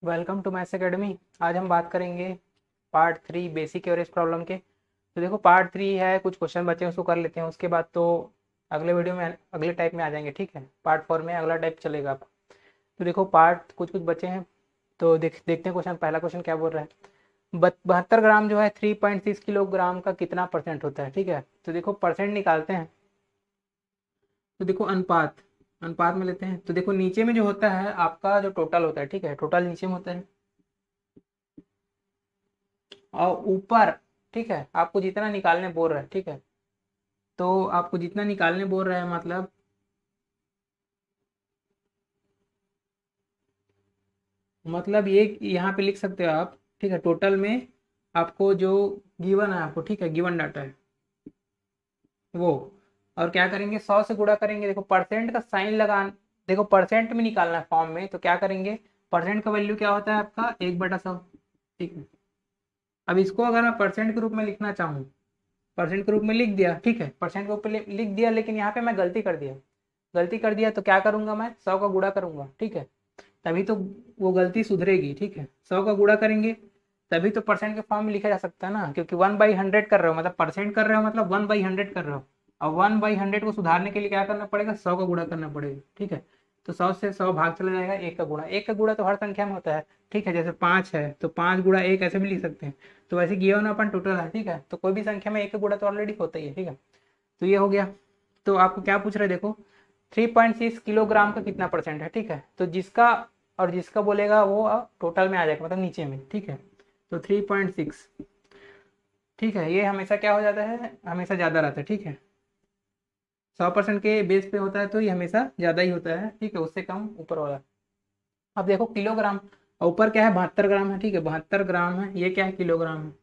Welcome to maths academy. आज हम बात करेंगे पार्ट 3 बेसिक एवरेज प्रॉब्लम के। तो देखो पार्ट 3 है, कुछ क्वेश्चन बचे हैं उसको कर लेते हैं, उसके बाद तो अगले वीडियो में अगले टाइप में आ जाएंगे। ठीक है, पार्ट 4 में अगला टाइप चलेगा आप। तो देखो पार्ट कुछ कुछ बचे हैं, तो देखते हैं क्वेश्चन। पहला क्वेश्चन क्या बोल रहा है, 72 ग्राम जो है 3.6 किलोग्राम का कितना परसेंट होता है। ठीक है, तो देखो परसेंट निकालते हैं। तो देखो अनुपात अनुपात में लेते हैं। तो देखो नीचे में जो होता है आपका जो टोटल होता है, ठीक है, टोटल नीचे में होता है और ऊपर, ठीक है, आपको जितना निकालने बोल रहा है, ठीक है, तो आपको जितना निकालने बोल रहा है मतलब ये यहाँ पे लिख सकते हो आप। ठीक है, टोटल में आपको जो गिवन है आपको, ठीक है, गिवन डाटा है वो, और क्या करेंगे 100 से गुणा करेंगे। देखो परसेंट का साइन लगा, देखो परसेंट में निकालना है फॉर्म में, तो क्या करेंगे, परसेंट का वैल्यू क्या होता है आपका 1/100। ठीक है, अब इसको अगर मैं परसेंट के रूप में लिखना चाहूँ, परसेंट के रूप में लिख दिया, ठीक है, परसेंट के रूप में लिख दिया, लेकिन यहाँ पे मैं गलती कर दिया तो क्या करूंगा, मैं 100 का गुणा करूंगा। ठीक है, तभी तो वो गलती सुधरेगी। ठीक है, 100 का गुणा करेंगे तभी तो परसेंट के फॉर्म में लिखा जा सकता है ना, क्योंकि 1/100 कर रहे हो मतलब परसेंट कर रहे हो, मतलब 1/100 कर रहे हो। और 1/100 को सुधारने के लिए क्या करना पड़ेगा, 100 का गुणा करना पड़ेगा। ठीक है, तो 100 से 100 भाग चला जाएगा, एक का गुणा तो हर संख्या में होता है। ठीक है, जैसे 5 है तो 5 × 1 ऐसे भी लिख सकते हैं। तो वैसे गिवन अपन टोटल है, ठीक है, तो कोई भी संख्या में एक का गुणा तो ऑलरेडी होता ही है। ठीक है, तो ये हो गया। तो आपको क्या पूछ रहे हैं, देखो 3.6 किलोग्राम का कितना परसेंट है। ठीक है, तो जिसका और जिसका बोलेगा वो टोटल में आ जाएगा, मतलब नीचे में। ठीक है, तो 3.6, ठीक है, ये हमेशा क्या हो जाता है, हमेशा ज़्यादा रहता है। ठीक है, 100% के बेस पे होता है तो ये हमेशा ज़्यादा ही होता है। ठीक है, उससे कम ऊपर वाला। अब देखो किलोग्राम, और ऊपर क्या है 72 ग्राम है। ठीक है, 72 ग्राम है, ये क्या है किलोग्राम है।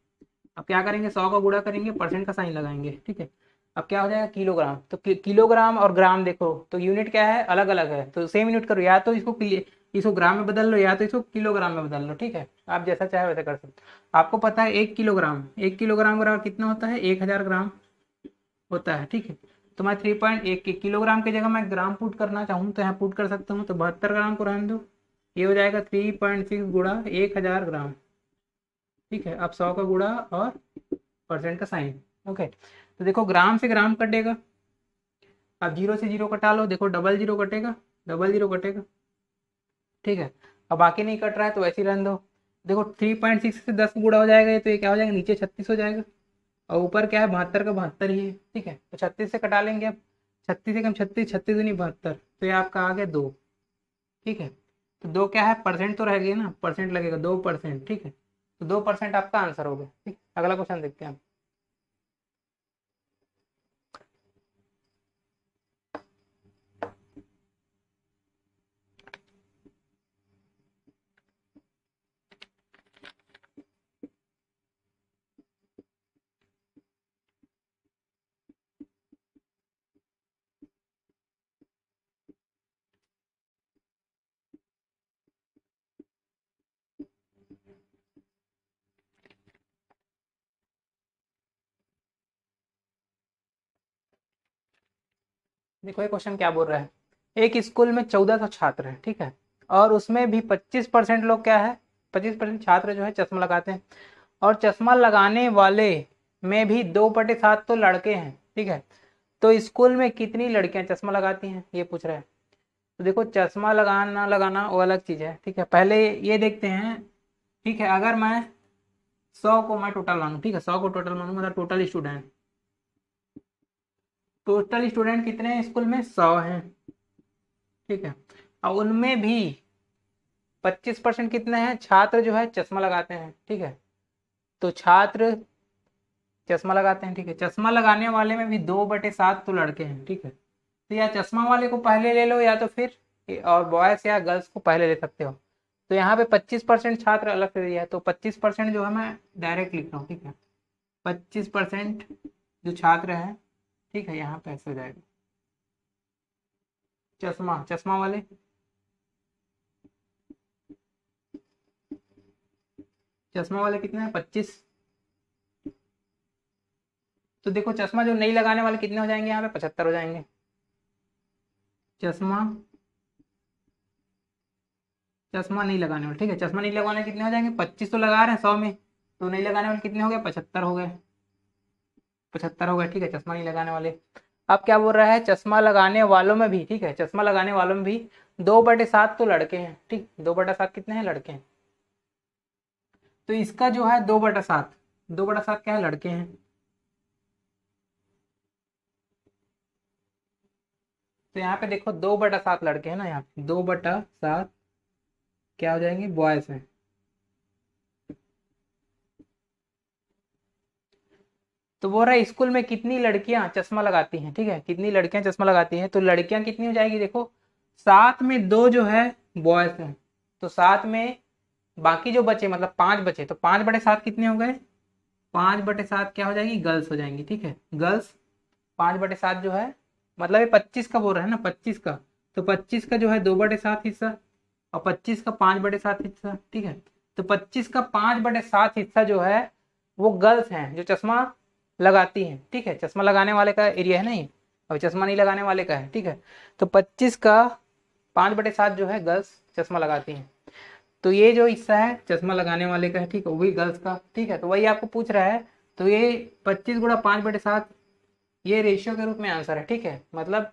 अब क्या करेंगे, 100 का गुणा करेंगे, परसेंट का साइन लगाएंगे। ठीक है, अब क्या हो जाएगा किलोग्राम, तो किलोग्राम और ग्राम देखो तो यूनिट क्या है, अलग अलग है, तो सेम यूनिट करो, या तो इसको ग्राम में बदल लो या तो इसको किलोग्राम में बदल लो। ठीक है, आप जैसा चाहे वैसा कर सकते हो। आपको पता है 1 किलोग्राम बराबर कितना होता है, 1000 ग्राम होता है। ठीक है, तो मैं 3.1 किलोग्राम की जगह मैं ग्राम पुट करना चाहूँ तो यहाँ पुट कर सकता हूँ, तो 72 ग्राम को रहने दो, ये हो जाएगा 3.6 गुणा 1000 ग्राम। ठीक है, अब 100 का गुणा और परसेंट का साइन। ओके, तो देखो ग्राम से ग्राम कटेगा, अब 0 से 0 कटा लो, देखो डबल जीरो कटेगा, डबल जीरो कटेगा। ठीक है, अब बाकी नहीं कट रहा है तो वैसे ही रहने दो। देखो 3.6 से 10 गुणा हो जाएगा, तो ये क्या हो जाएगा, नीचे 36 हो जाएगा, और ऊपर क्या है 72 का 72 ही है। ठीक है, तो 36 से कटा लेंगे अब, 36 से कम 36, 36 नहीं 72, तो ये आपका आ गया 2। ठीक है, तो 2 क्या है, परसेंट तो रह गया ना, परसेंट लगेगा 2%। ठीक है, तो 2% आपका आंसर हो गया। ठीक, अगला क्वेश्चन देखते हैं। देखो ये क्वेश्चन क्या बोल रहा है, एक स्कूल में 1400 छात्र हैं। ठीक है, और उसमें भी 25% लोग क्या है, 25% छात्र जो है चश्मा लगाते हैं, और चश्मा लगाने वाले में भी 2/7 तो लड़के हैं। ठीक है, तो स्कूल में कितनी लड़कियां चश्मा लगाती हैं, ये पूछ रहा है। तो देखो चश्मा लगाना लगाना वो अलग चीज है। ठीक है, पहले ये देखते हैं। ठीक है, अगर मैं 100 को मैं टोटल मानूं, ठीक है, 100 को टोटल मानूं, मतलब टोटल स्टूडेंट कितने हैं स्कूल में, 100 हैं। ठीक है, और उनमें भी 25% कितने हैं, छात्र जो है चश्मा लगाते हैं। ठीक है, तो छात्र चश्मा लगाते हैं। ठीक है, चश्मा लगाने वाले में भी 2/7 तो लड़के हैं। ठीक है, तो या चश्मा वाले को पहले ले लो या तो फिर और बॉयज या गर्ल्स को पहले ले सकते हो। तो यहाँ पे 25% छात्र अलग से दिया है, तो 25% जो है मैं डायरेक्ट लिख रहा हूँ। ठीक है, 25% जो छात्र हैं, ठीक है, यहाँ पे ऐसे हो जाएगा। चश्मा चश्मा वाले, चश्मा वाले कितने हैं, 25। तो देखो चश्मा जो नहीं लगाने वाले कितने हो जाएंगे, यहाँ पे 75 हो जाएंगे। चश्मा चश्मा नहीं लगाने वाले, ठीक है। चश्मा नहीं लगाने वाले कितने हो जाएंगे, 25 तो लगा रहे हैं 100 में, तो नहीं लगाने वाले कितने हो गए, 75 हो गए, 75 हो गए, ठीक है। चश्मा नहीं लगाने वाले। अब क्या बोल रहा है, चश्मा लगाने वालों में भी, ठीक है, चश्मा लगाने वालों में भी 2/7 तो लड़के हैं, ठीक। 2/7 कितने हैं, लड़के हैं। तो इसका जो है 2/7, 2/7 क्या है, लड़के हैं। तो यहाँ पे देखो 2/7 लड़के हैं ना, यहाँ पे 2/7 क्या हो जाएंगे, बॉयज हैं। तो बोल रहा है स्कूल में कितनी लड़कियां चश्मा लगाती हैं, ठीक है, कितनी लड़कियां चश्मा लगाती हैं। तो लड़कियां कितनी हो जाएगी, देखो 7 में 2 जो है बॉयज हैं, तो 7 में बाकी जो बचे मतलब 5 बचे, तो 5/7 कितने हो गए, 5/7 क्या हो जाएगी, गर्ल्स हो जाएंगी, ठीक है, गर्ल्स। 5/7 जो है मतलब ये 25 का बोल रहा है ना, 25 का, तो 25 का जो है 2/7 हिस्सा, और 25 का 5/7 हिस्सा, ठीक है। तो 25 का 5/7 हिस्सा जो है वो गर्ल्स हैं जो चश्मा लगाती हैं, ठीक है। चश्मा लगाने वाले का एरिया है नहीं, और चश्मा नहीं लगाने वाले का है, ठीक है। तो 25 का 5/7 जो है गर्ल्स चश्मा लगाती हैं। तो ये जो हिस्सा है चश्मा लगाने वाले का है, ठीक है, वही गर्ल्स का, ठीक है। तो वही आपको पूछ रहा है, तो ये 25 गुणा 5/7 ये रेशियो के रूप में आंसर है, ठीक है। मतलब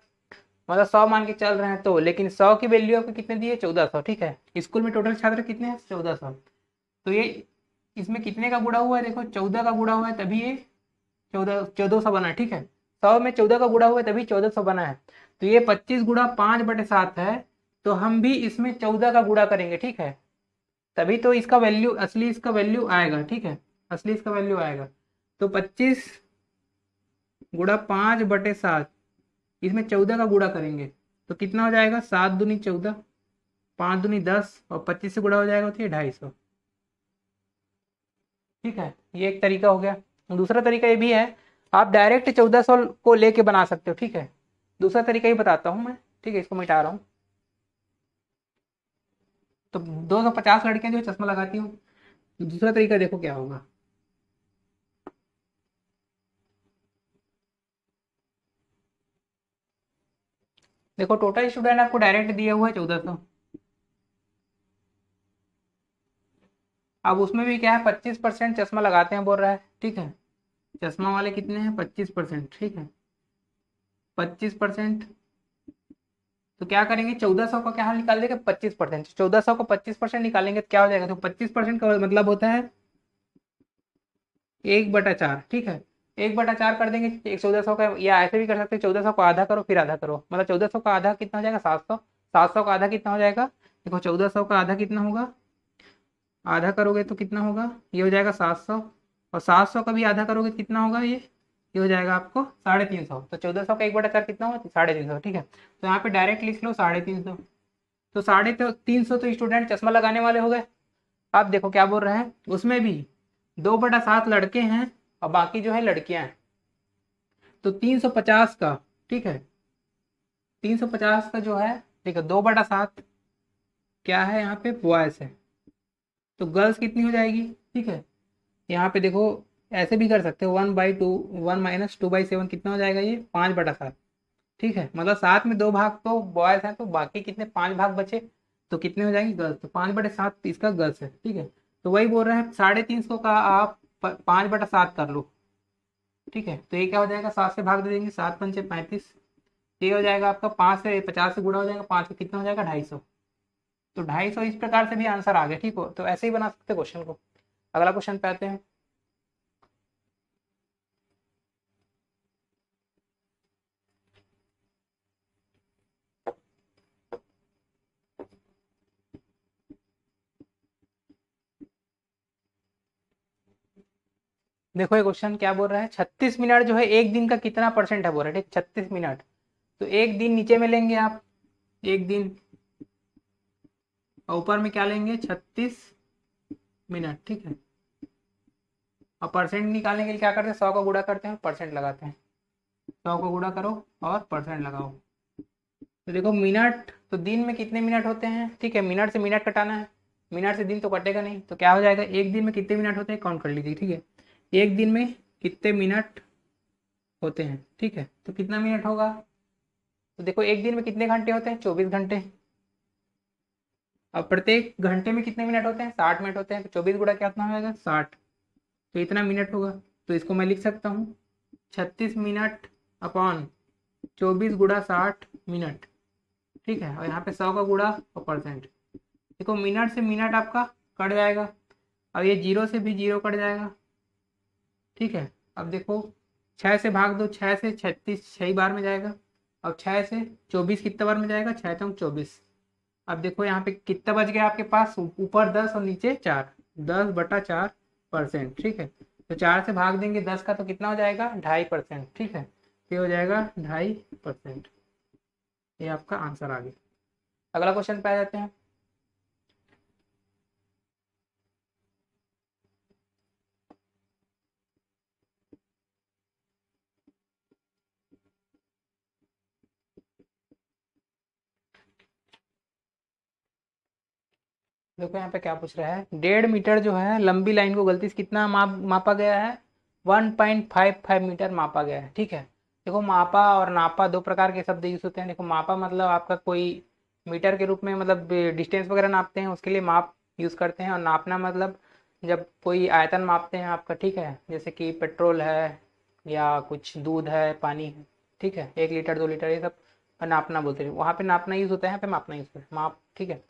100 मान के चल रहे हैं तो, लेकिन 100 की वैल्यू आपको कितने दी है, 1400, ठीक है। स्कूल में टोटल छात्र कितने हैं, 1400। तो ये इसमें कितने का गुणा हुआ है, देखो 14 का गुणा हुआ है तभी ये 1400 बना है, ठीक है। 100 में 14 का गुणा हुआ है तभी 1400 बना है। तो ये 25 गुणा 5/7 है, तो हम भी इसमें 14 का गुणा करेंगे, ठीक है, तभी तो इसका वैल्यू, असली इसका वैल्यू आएगा, ठीक है, असली इसका वैल्यू आएगा। तो 25 गुणा 5/7, इसमें 14 का गुणा करेंगे तो कितना हो जाएगा, 7 दूनी 14, 5 दूनी 10, और 25 से गुणा हो जाएगा, होती है 250, ठीक है। ये एक तरीका हो गया। दूसरा तरीका ये भी है, आप डायरेक्ट 1400 को लेके बना सकते हो, ठीक है। दूसरा तरीका ही बताता हूँ मैं, ठीक है, इसको मिटा रहा हूँ। तो 250 लड़कियां जो चश्मा लगाती हूँ, तो दूसरा तरीका देखो क्या होगा। देखो टोटल स्टूडेंट आपको डायरेक्ट दिया हुआ है 1400, अब उसमें भी क्या है, 25% चश्मा लगाते हैं बोल रहा है, ठीक है। चश्मा वाले कितने हैं, 25%, ठीक है, 25%। तो क्या करेंगे, 1400 का क्या निकाल देंगे, 25%, 1400 को 25% निकालेंगे तो क्या हो जाएगा, तो 25% का मतलब होता है 1/4, ठीक है। 1/4 कर देंगे एक 1400 का, या ऐसे भी कर सकते हैं 1400 को आधा करो फिर आधा करो, मतलब 1400 का आधा कितना हो जाएगा, 700, 700 का आधा कितना हो जाएगा, देखो 1400 का आधा कितना होगा, आधा करोगे तो कितना होगा, ये हो जाएगा 700, और 700 का भी आधा करोगे कितना होगा, ये हो जाएगा आपको 350। तो 1400 का 1/4 कितना हुआ, 350, ठीक है। तो यहाँ पे डायरेक्ट लिख लो 350। तो 350 तो स्टूडेंट चश्मा लगाने वाले हो गए। आप देखो क्या बोल रहे हैं, उसमें भी 2/7 लड़के हैं और बाकी जो है लड़कियां हैं। तो 350 का, ठीक है, 350 का जो है, देखो 2/7 क्या है, यहाँ पे बॉयज है, तो गर्ल्स कितनी हो जाएगी, ठीक है। यहाँ पे देखो ऐसे भी कर सकते हो, 1/2, 1 - 2/7 कितना हो जाएगा, ये 5/7, ठीक है। मतलब 7 में 2 भाग तो बॉयज हैं, तो बाकी कितने 5 भाग बचे, तो कितने हो जाएंगे, गर्ल्स। तो 5/7 इसका गर्ल्स है, ठीक है। तो वही बोल रहे हैं 350 का आप 5/7 कर लो, ठीक है। तो ये क्या हो जाएगा, 7 से भाग दे देंगे, 7×5 = 35, ये हो जाएगा आपका 5 से 50 से गुणा हो जाएगा, 5 का कितना हो जाएगा, 250। तो 250 इस प्रकार से भी आंसर आ गया, ठीक हो। तो ऐसे ही बना सकते क्वेश्चन को। अगला क्वेश्चन पे आते हैं। देखो ये क्वेश्चन क्या बोल रहा है, 36 मिनट जो है एक दिन का कितना परसेंट है बोल रहा है, ठीक, 36 मिनट। तो एक दिन नीचे में लेंगे आप, एक दिन, और ऊपर में क्या लेंगे, 36 मिनट, ठीक है। और परसेंट निकालने के लिए क्या करते हैं, 100 का गुणा करते हैं, परसेंट लगाते हैं, 100 को गुणा करो और परसेंट लगाओ। तो देखो मिनट, तो दिन में कितने मिनट होते हैं, ठीक है, मिनट से मिनट कटाना है, मिनट से दिन तो कटेगा नहीं, तो क्या हो जाएगा, एक दिन में कितने मिनट होते हैं, काउंट कर लीजिए, ठीक है। एक दिन में कितने मिनट होते हैं, ठीक है, तो कितना मिनट होगा। तो देखो एक दिन में कितने घंटे होते हैं, 24 घंटे, अब प्रत्येक घंटे में कितने मिनट होते हैं? 60 मिनट होते हैं। तो 24 गुणा क्या कितना हो जाएगा? 60। तो इतना मिनट होगा। तो इसको मैं लिख सकता हूँ 36 मिनट अपॉन 24 गुणा 60 मिनट। ठीक है, और यहाँ पे 100 का गुणा और परसेंट। देखो मिनट से मिनट आपका कट जाएगा, अब ये जीरो से भी जीरो कट जाएगा। ठीक है, अब देखो 6 से भाग दो, 6 से 36 6 बार में जाएगा। अब 6 से 24 कितने बार में जाएगा? 6 तो 24। अब देखो यहाँ पे कितना बच गया आपके पास? ऊपर 10 और नीचे 4, 10/4%। ठीक है, तो 4 से भाग देंगे 10 का तो कितना हो जाएगा? 2.5%। ठीक है, ये हो जाएगा 2.5%। ये आपका आंसर आ गया। अगला क्वेश्चन पे आ जाते हैं। देखो यहाँ पे क्या पूछ रहा है, 1.5 मीटर जो है लंबी लाइन को गलती से कितना मापा गया है? 1.55 मीटर मापा गया है। ठीक है, देखो मापा और नापा दो प्रकार के शब्द यूज होते हैं। देखो मापा मतलब आपका कोई मीटर के रूप में, मतलब डिस्टेंस वगैरह नापते हैं उसके लिए माप यूज करते हैं। और नापना मतलब जब कोई आयतन मापते हैं आपका। ठीक है, जैसे कि पेट्रोल है या कुछ दूध है, पानी है। ठीक है, 1 लीटर 2 लीटर ये सब नापना बोलते हैं। वहाँ पे नापना यूज होता है, यहाँ पे मापना यूज होता है। माप, ठीक है,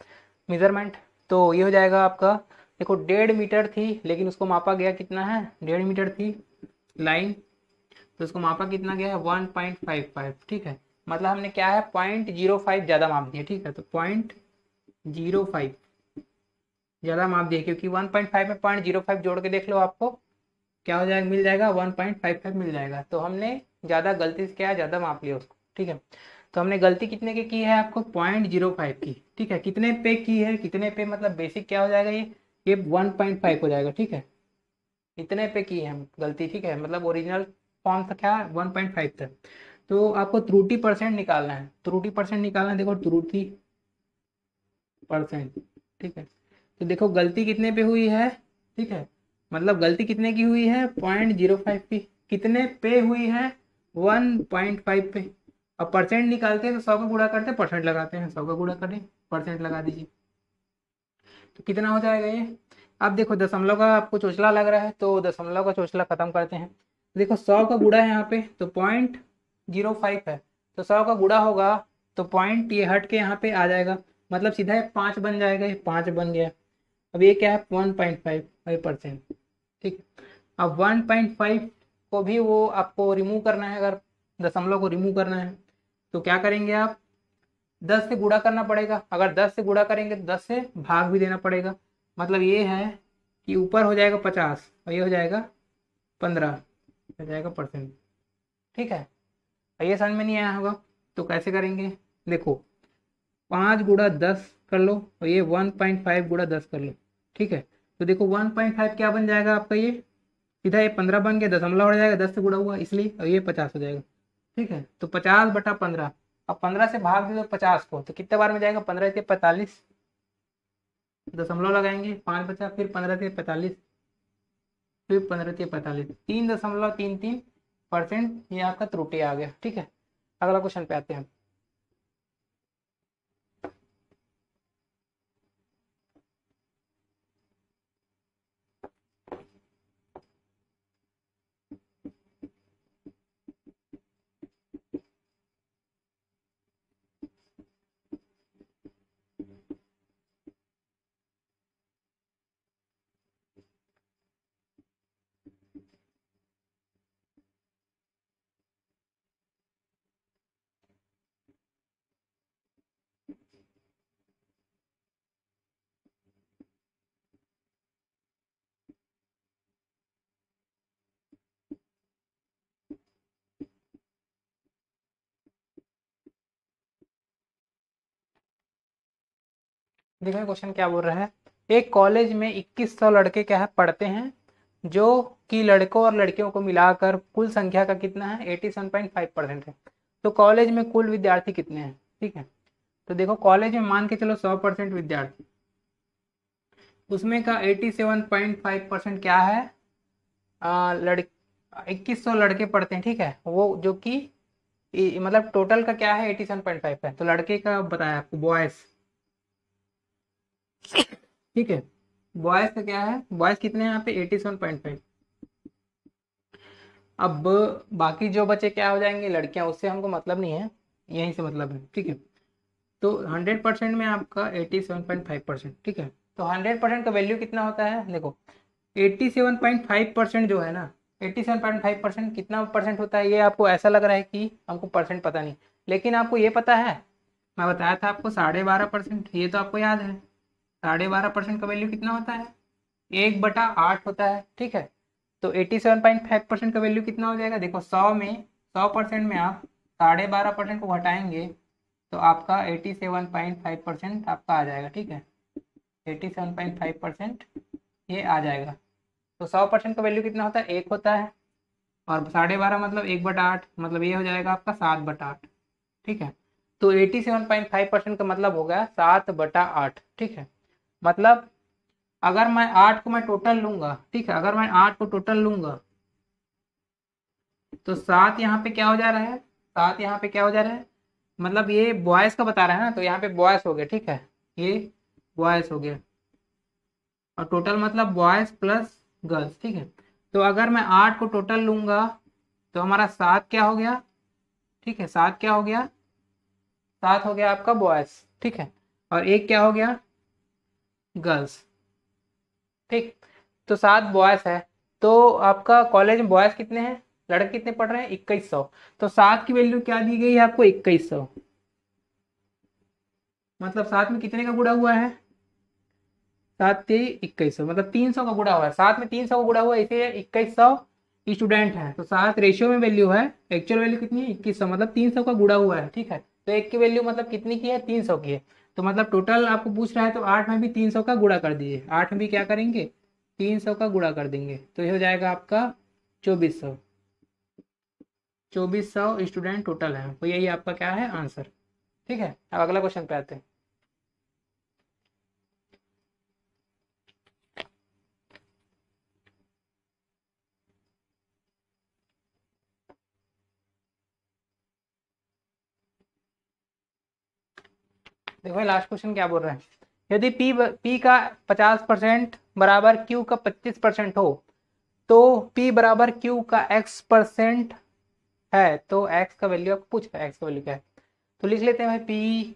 मेजरमेंट। तो ये हो जाएगा आपका, देखो 1.5 मीटर थी लेकिन उसको मापा गया कितना है? 1.5 मीटर थी लाइन, तो उसको मापा कितना गया है? 1.55। ठीक है, मतलब हमने क्या है? 0.05 ज़्यादा माप दिया। ठीक है, तो 0.05 ज़्यादा माप दिया, क्योंकि 1.5 में 0.05 जोड़ के देख लो, आपको क्या हो जाएगा? मिल जाएगा 1.55 मिल जाएगा। तो हमने ज़्यादा गलती से क्या है? ज़्यादा माप लिया उसको। ठीक है, तो हमने गलती कितने की है? आपको 0.05 की। ठीक है, कितने पे की है? कितने पे मतलब बेसिक क्या हो जाएगा? ये 1.5 हो जाएगा। ठीक है, इतने पे की है हम गलती। ठीक है, मतलब ओरिजिनल फॉर्म था क्या? 1.5 था। तो आपको त्रुटि परसेंट निकालना है। त्रुटि परसेंट निकालना है। देखो त्रुटि परसेंट। ठीक है, तो देखो गलती कितने पे हुई है? ठीक है, मतलब गलती कितने की हुई है? 0.05 की। कितने पे हुई है? 1.5 पे। अब परसेंट निकालते हैं तो 100 का गुणा करते हैं, परसेंट लगाते हैं। 100 का गुणा करें, परसेंट लगा दीजिए, तो कितना हो जाएगा ये? अब देखो दशमलव का आपको चोचला लग रहा है, तो दशमलव का चोचला खत्म करते हैं। देखो 100 का गुणा है यहाँ पे, तो 0.05 है, तो 100 का गुणा होगा तो पॉइंट ये हट के यहाँ पे आ जाएगा, मतलब सीधा 5 बन जाएगा। ये 5 बन गया। अब ये क्या है? 1.5%। ठीक है, अब 1.5 को भी वो आपको रिमूव करना है। अगर दशमलव को रिमूव करना है तो क्या करेंगे आप? 10 से गुणा करना पड़ेगा। अगर 10 से गुणा करेंगे तो 10 से भाग भी देना पड़ेगा। मतलब ये है कि ऊपर हो जाएगा 50 और ये हो जाएगा 15 हो जाएगा परसेंट। ठीक है, ये समझ में नहीं आया होगा तो कैसे करेंगे? देखो 5 गुणा 10 कर लो और ये 1.5 गुणा 10 कर लो। ठीक है, तो देखो 1.5 क्या बन जाएगा आपका? ये सीधा ये 15 बन गया, दशमलव हो जाएगा, 10 से गुणा हुआ इसलिए, और ये 50 हो जाएगा। ठीक है, तो 50/15। अब 15 से भाग दे दो 50 को, तो कितने बार में जाएगा? 15 से 45, दशमलव लगाएंगे, 5 बचा, फिर 15 से 45, फिर 15 से 45, 3.33%। ये आपका त्रुटि आ गया। ठीक है, अगला क्वेश्चन पे आते हैं। देखो क्वेश्चन क्या बोल रहा है, एक कॉलेज में 2100 लड़के क्या है पढ़ते हैं, जो कि लड़कों और लड़कियों को मिलाकर कुल संख्या का कितना है? 87.5% है। तो कॉलेज में कुल विद्यार्थी कितने हैं? ठीक है, तो देखो कॉलेज में मान के चलो 100% विद्यार्थी, उसमें का 87.5% क्या है? लड़ 2100 लड़के पढ़ते हैं। ठीक है, वो जो कि मतलब टोटल का क्या है? 87.5 है। तो लड़के का बताया आपको, बॉयज ठीक है। बॉयज का क्या है, बॉयज कितने हैं यहाँ पे 87.5। अब बाकी जो बचे क्या हो जाएंगे, लड़कियां, उससे हमको मतलब नहीं है, यहीं से मतलब है। ठीक है, तो 100% में आपका 87.5%। ठीक है, तो 100% का वैल्यू कितना होता है, देखो 87.5% जो है ना, 87.5% कितना परसेंट होता है, ये आपको ऐसा लग रहा है कि हमको परसेंट पता नहीं, लेकिन आपको ये पता है, मैं बताया था आपको 12.5%, ये तो आपको याद है। 12.5% का वैल्यू कितना होता है, 1/8 होता है। ठीक है, तो 87.5% का वैल्यू कितना हो जाएगा, देखो 100% में आप 12.5% को घटाएंगे तो आपका 87.5% आपका आ जाएगा। ठीक है, 87.5% ये आ जाएगा। तो 100% का वैल्यू कितना होता है, 1 होता है, और 12.5 मतलब 1/8, मतलब ये हो जाएगा आपका 7/8। ठीक है, तो 87.5% का मतलब हो गया 7/8। ठीक है, मतलब अगर मैं 8 को मैं टोटल लूंगा, ठीक है, अगर मैं 8 को टोटल लूंगा तो 7 यहाँ पे क्या हो जा रहा है, 7 यहाँ पे क्या हो जा रहा है, मतलब ये बॉयज का बता रहा है ना, तो यहाँ पे बॉयज हो गया। ठीक है, ये बॉयज हो गया, और टोटल मतलब बॉयज प्लस गर्ल्स। ठीक है, तो अगर मैं 8 को टोटल लूंगा तो हमारा 7 क्या हो गया, ठीक है, 7 क्या हो गया, 7 हो गया आपका बॉयज। ठीक है, और एक क्या हो गया, गर्ल्स। ठीक, तो 7 बॉयज है, तो आपका कॉलेज में बॉयज कितने हैं, लड़के कितने पढ़ रहे हैं, 2100। तो 7 की वैल्यू क्या दी गई है आपको, 2100, मतलब 7 में कितने का गुड़ा हुआ है, 7×3=2100, मतलब 300 का गुड़ा हुआ है, 7 में 300 का गुड़ा हुआ है, इसे 2100 स्टूडेंट है, तो 7 रेशियो में वैल्यू है, एक्चुअल वैल्यू कितनी है 2100, मतलब 300 का गुड़ा हुआ है। ठीक है, तो एक की वैल्यू मतलब कितनी की है, 300 की है, तो मतलब टोटल आपको पूछ रहा है, तो 8 में भी 300 का गुड़ा कर दीजिए, 8 में भी क्या करेंगे, 300 का गुड़ा कर देंगे, तो ये हो जाएगा आपका 2400। 2400 स्टूडेंट टोटल है, तो यही आपका क्या है आंसर। ठीक है, अब अगला क्वेश्चन पे आते हैं। देखो लास्ट क्वेश्चन क्या बोल रहा है, यदि P का 50% बराबर Q का 25% हो, तो P बराबर Q का X% है, तो X का वैल्यू आपको पूछ रहा है, X का वैल्यू क्या है, तो लिख लेते हैं भाई P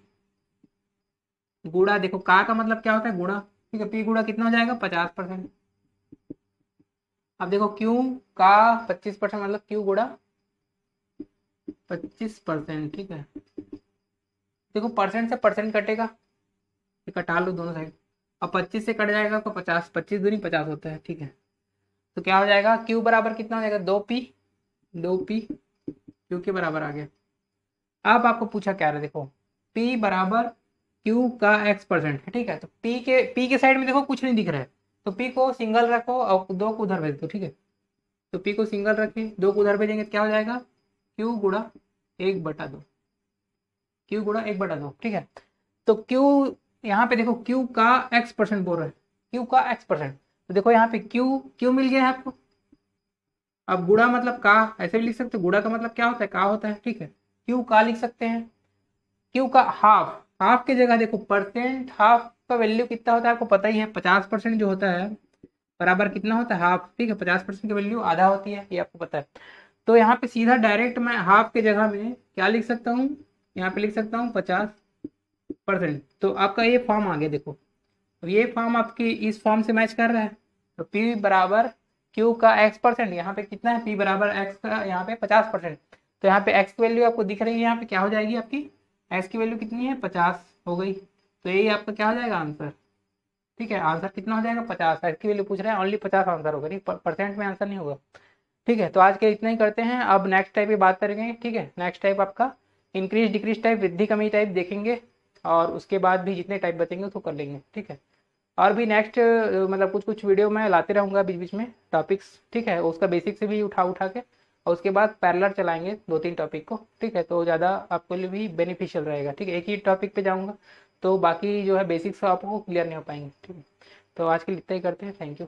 गुड़ा, देखो का मतलब क्या होता है, गुड़ा। ठीक है, P गुड़ा कितना हो जाएगा, 50%। अब देखो Q का 25% मतलब Q गुड़ा 25%। ठीक है, देखो परसेंट से परसेंट कटेगा, ये कटा लो दोनों साइड, अब 25 से कट जाएगा आपको 50, 25×2=50 होता है। ठीक है, तो क्या हो जाएगा, Q बराबर कितना हो जाएगा, 2P, 2P Q के बराबर आ गया। अब आपको पूछा क्या रहा है, देखो P बराबर Q का X% है। ठीक है, तो P के साइड में देखो कुछ नहीं दिख रहा है, तो P को सिंगल रखो और 2 को उधर भेज दो। ठीक है, तो P को सिंगल रखे, 2 को उधर भेजेंगे तो क्या हो जाएगा, Q गुड़ा 1/2, Q गुड़ा 1/2। ठीक है, तो Q यहाँ पे देखो Q का X% बोल रहा है, Q का X%, तो देखो यहाँ पे Q मिल गया है आपको। अब गुड़ा मतलब का ऐसे भी लिख सकते हो, गुड़ा का मतलब क्या होता है, का होता है। ठीक है, Q का लिख सकते हैं, Q का हाफ, हाफ की जगह देखो परसेंट, हाफ का वैल्यू कितना होता है आपको पता ही है, 50% जो होता है बराबर कितना होता है, हाफ। ठीक है, 50% की वैल्यू आधा होती है, ये आपको पता है। तो यहाँ पे सीधा डायरेक्ट मैं हाफ की जगह में क्या लिख सकता हूँ, यहाँ पे लिख सकता हूँ 50%। तो आपका ये फॉर्म आ गया, देखो अब ये फॉर्म आपकी इस फॉर्म से मैच कर रहा है, तो P बराबर Q का X%, यहाँ पे कितना है, P बराबर X का यहाँ पे 50%, तो यहाँ पे X की वैल्यू आपको दिख रही है, यहाँ पे क्या हो जाएगी आपकी, X की वैल्यू कितनी है, 50 हो गई, तो यही आपका क्या हो जाएगा आंसर। ठीक है, आंसर कितना हो जाएगा, 50, X की वैल्यू पूछ रहे हैं, ओनली 50 आंसर होगा, नहीं परसेंट में आंसर नहीं होगा। ठीक है, तो आज के इतना ही करते हैं, अब नेक्स्ट टाइप की बात करेंगे। ठीक है, नेक्स्ट टाइप आपका इंक्रीज डिक्रीज टाइप, वृद्धि कमी टाइप देखेंगे, और उसके बाद भी जितने टाइप बचेंगे उसको कर लेंगे। ठीक है, और भी नेक्स्ट मतलब कुछ कुछ वीडियो मैं लाते रहूँगा बीच बीच में टॉपिक्स। ठीक है, उसका बेसिक से भी उठा उठा के, और उसके बाद पैरेलल चलाएंगे 2-3 टॉपिक को। ठीक है, तो ज़्यादा आपके लिए भी बेनिफिशियल रहेगा। ठीक है, एक ही टॉपिक पे जाऊँगा तो बाकी जो है बेसिक्स आपको क्लियर नहीं हो पाएंगे। ठीक है, तो आज के लिए इतना ही करते हैं, थैंक यू।